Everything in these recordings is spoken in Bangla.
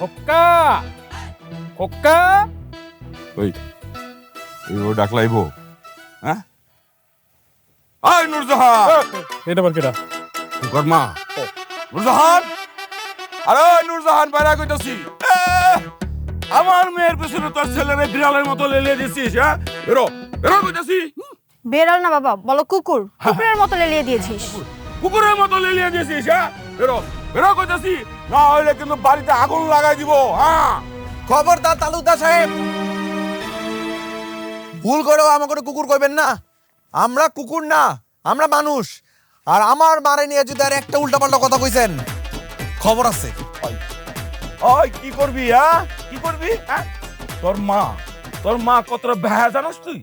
খোকা খোকা ওই ও ডাকলাইব হ্যাঁ আয় নূরজাহান এটা বার কেডা কর্মা নূরজাহান আরে নূরজাহান বাইরে কইতাছি আমার মেয়ের পেছনে তোর ছেলেরে বিড়ালের মতো লেলিয়ে দিছিস হ্যাঁ বেরো বেরো কইতাছি বেরাল না বাবা, বলো কুকুর। কুকুরের মতো লেলিয়ে দিয়েছিস। কুকুরের মতো লেলিয়ে দিছিস হ্যাঁ বেরো বেরো কইতাছি না হইলে কিন্তু বাড়িতে আগুন লাগাই দিব হ্যাঁ খবরদার তালুকদার সাহেব, ভুল করেও আমাকে কুকুর কইবেন না। আমরা কুকুর না, আমরা মানুষ। আর আমার মারে নিয়ে যদি আর একটা উল্টাপাল্টা কথা কইছেন, খবর আছে। ওই কি করবি হ্যাঁ কি করবি হ্যাঁ তোর মা কতটা বেহা জানাস তুই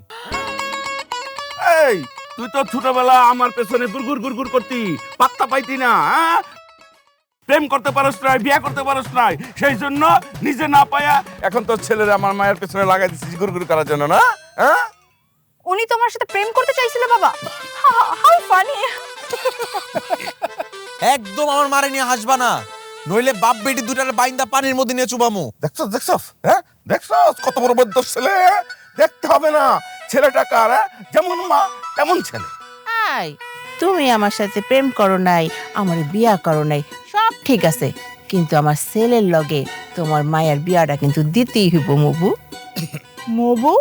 এই তুই তো ছোটবেলা আমার পেছনে গুড়গুড় গুড়গুড় করতি পাত্তা পাইতি না হ্যাঁ প্রেম করতে পারস নাই বিয়ে করতে পারস নাই সেই জন্য নিজে না পায়া এখন তোর ছেলেরা আমার মায়ের পেছনে লাগাই দিছিস গুড়গুড় করার জন্য না হ্যাঁ উনি তোমার সাথে প্রেম করতে চাইছিল বাবা। How funny. একদম আমার মারে নিয়ে হাসবা না, নইলে বাপ বেটি দুটার বাইন্দা পানির মধ্যে নিয়ে চুবামু। দেখছস হ্যাঁ দেখছস কত বড় বদ্ধ ছেলে দেখতে হবে না ছেলেটা কার যেমন মা তেমন ছেলে আই তুমি আমার সাথে প্রেম করো নাই, আমার বিয়া করো নাই, সব ঠিক আছে, কিন্তু আমার ছেলের লগে তোমার মায়ের বিয়াটা কিন্তু দিতেই হইব মবু। মবু?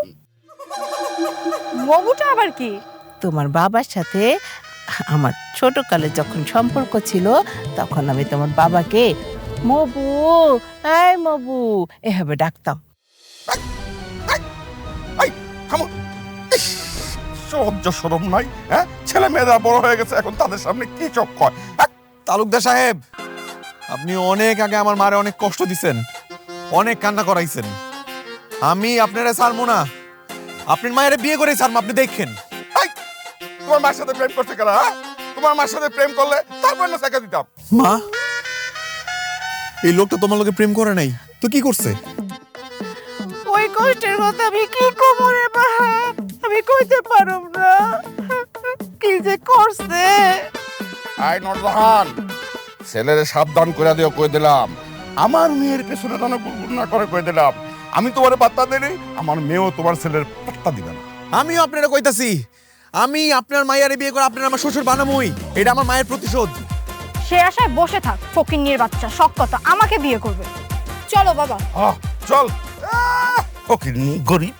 মবুটা আবার কি? তোমার বাবার সাথে আমার ছোটকালে যখন সম্পর্ক ছিল, তখন আমি তোমার বাবাকে মবু এই মবু এভাবে ডাকতাম। এই থামো শরম নাই হ্যাঁ ছেলে মেয়েরা বড় হয়ে গেছে এখন তাদের সামনে কি চোখ কয় তালুকদার সাহেব, আপনি অনেক আগে আমার মারে অনেক কষ্ট দিছেন, অনেক কান্না করাইছেন। আমি আপনারা ছাড়বো না, আপনার মায়ের বিয়ে করে ছাড়বো, আপনি দেখেন। এই, তোমার মার সাথে প্রেম করতে গেলা হ্যাঁ তোমার মার সাথে প্রেম করলে তারপর না টাকা দিতাম মা, এই লোকটা তোমার লোকে প্রেম করে নাই তো কি করছে? ওই কষ্টের কথা আমি কি কব রে বাপ, আমি কইতে পারব না কি যে করছে। আই নরজাহান ছেলেরে সাবধান করে দিও কই দিলাম আমার মেয়ের পেছনে যেন গুড়গুড় না করে কই দিলাম আমি তোমারে পাত্তা দেই আমার মেয়েও তোমার ছেলের পাত্তা দিবে না আমিও আপনারা কইতাছি, আমি আপনার মায়ের বিয়ে করে আপনার আমার শ্বশুর বানামুই, এটা আমার মায়ের প্রতিশোধ। সে আশায় বসে থাক ফকিন্নির বাচ্চা, শখ কথা আমাকে বিয়ে করবে। চলো বাবা। চল ওকে গরিব